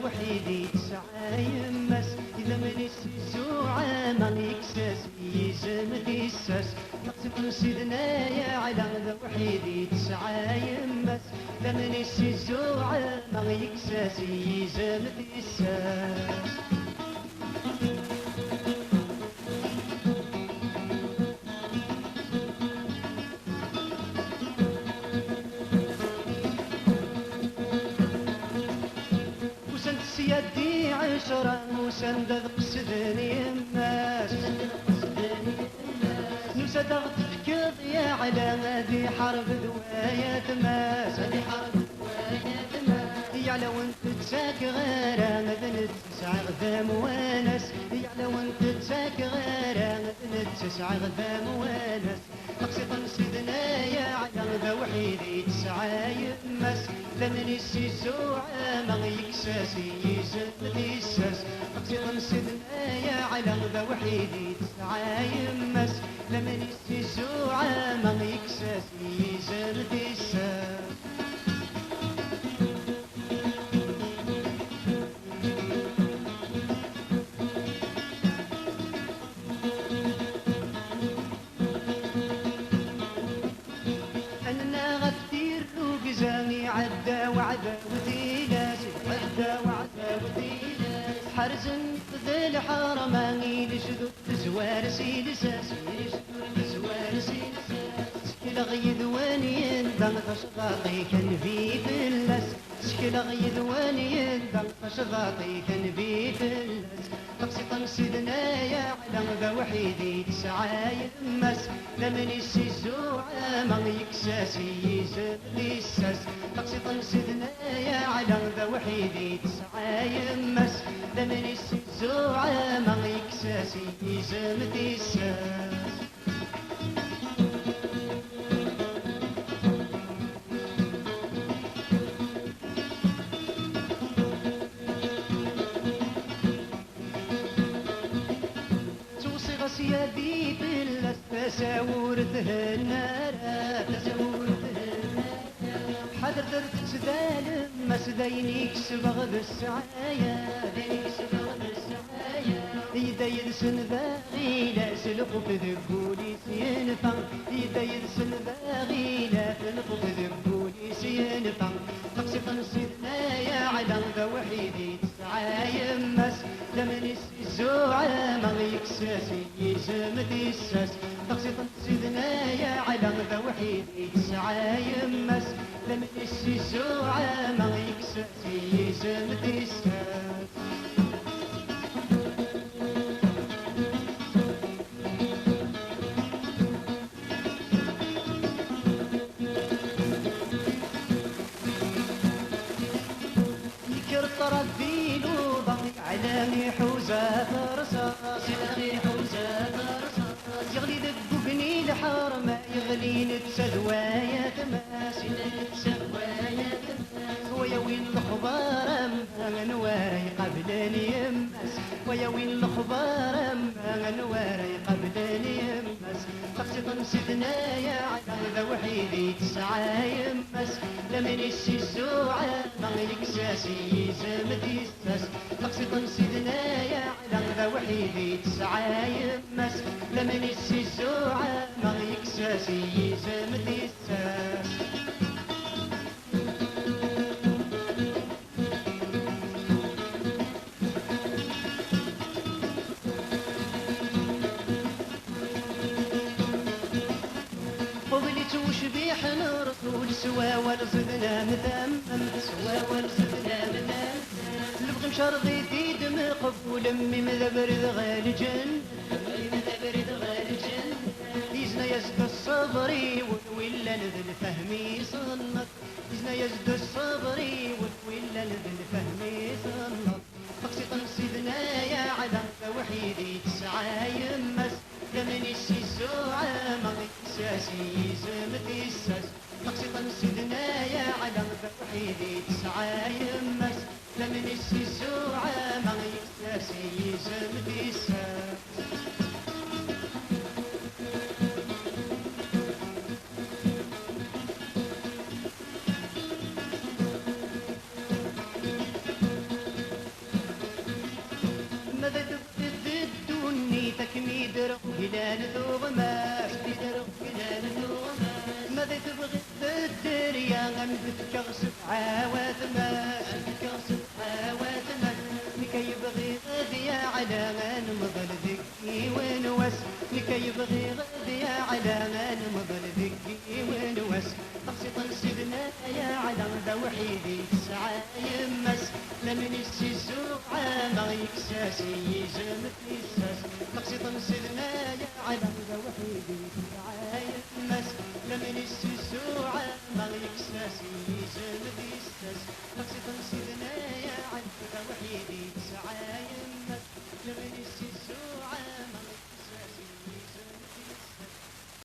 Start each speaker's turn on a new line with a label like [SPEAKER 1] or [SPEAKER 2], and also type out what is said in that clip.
[SPEAKER 1] وحيدي تسعى يمس إذا من السوعة ما يكسس يزم ديسس نقصد سيدنا يا على ذا وحيدي تسعى يمس إذا من السوعة ما يكسس يزم ديسس يدي عشرة وسند قصدني يماس نسد تفكر يا على هذه حرب دوايا تماس هذه حرب دوايا تماس يا لو انت تساك غير مذن تسع غذام ونس يا لو انت تساك غير مذن تسع غذام ونس تقسيط سيدنا يا على ذا وحيدي تسعى يمس لمن السوعة ما يكسس يزم ديسس تقسيط سيدنا يا على ذا وحيدي تسعى يمس لمن السوعة ما يكسس يزم ديسس زاني عدى وعدى وديلاس عدى وعدى وديلاس حرزن ذي الحرماني لشدو تزوار سيلساس تزوار سيلساس شكل غيد واني يندم تشغاطي كان في فلاس شكل غيد واني يندم تشغاطي كان في فلاس تقسيطا سيدنا يا علم ذا وحيدي تسعى يمس لمن السوعة ما يكساس يزم ديساس تقسيطا سيدنا يا علم ذا وحيدي تسعى يمس لمن السوعة ما يكساس يزم ديساس يا بيت تساور النار تساور حذر درت سدال ما سدينيك سبغ بالسعايا دينيك سبغ بالسعايا يدا يرسن باغي لا سلق في ذبولي سينفع يدا يرسن باغي لا سلق في ذبولي سينفع تقسيطا سيدنا يا على ذا وحيدي تسعى يمس لمن السوعة ما يكسس يزم ديسس تقسيطا سيدنا يا على ذا وحيدي تسعى يمس لمن السوعة ما يكسس يزم ديسس ربي لوضعي على حوزة رصاص على حوزة رصاص يغلي دبقني الحرمة يغلي نتسدوايا تماس نتسدوايا تماس ويا وين الخبار نواري قبلني يمس ويا وين الخبار نواري قبلني يمس تقسيطا سيدنا يا على ذا وحيدي تسعى يمس لمن السوعة ما يكساس يزم ديسس تقسيطا سيدنا يا على ذا وحيدي تسعى يمس لمن السوعة ما يكساس يزم ديسس وشبيح الرسول سوا ورزقنا مذمم سوا ورزقنا مذمم لبغي مشرضي في دم قبول امي مذبرد غالجن مذبرد غالجن يزنا يزد الصبري ولا نذل فهمي صنط يزنا يزد الصبري ولا نذل فهمي صنط تقسيطا سيدنا يا على وحيدي تسعى يمس لمن السوعة ما يكساس يزم ديسس تقسيطا سيدنا يا على وحيدي تسعى يمس لمن السوعة ما يكساس يزم ديسس درق هلال ثوغماس درق هلال ثوغماس ماذا تبغي بالدريا غم بتكغس عاوات ماس بتكغس عاوات ماس لكي يبغي غذي على غن مضل ذكي ونوس لكي يبغي غذي على غن مضل ذكي ونوس تقصي تنسبنا يا على ذا وحيدي تسعى يمس لمن السيسوق عام يكساسي يزمتني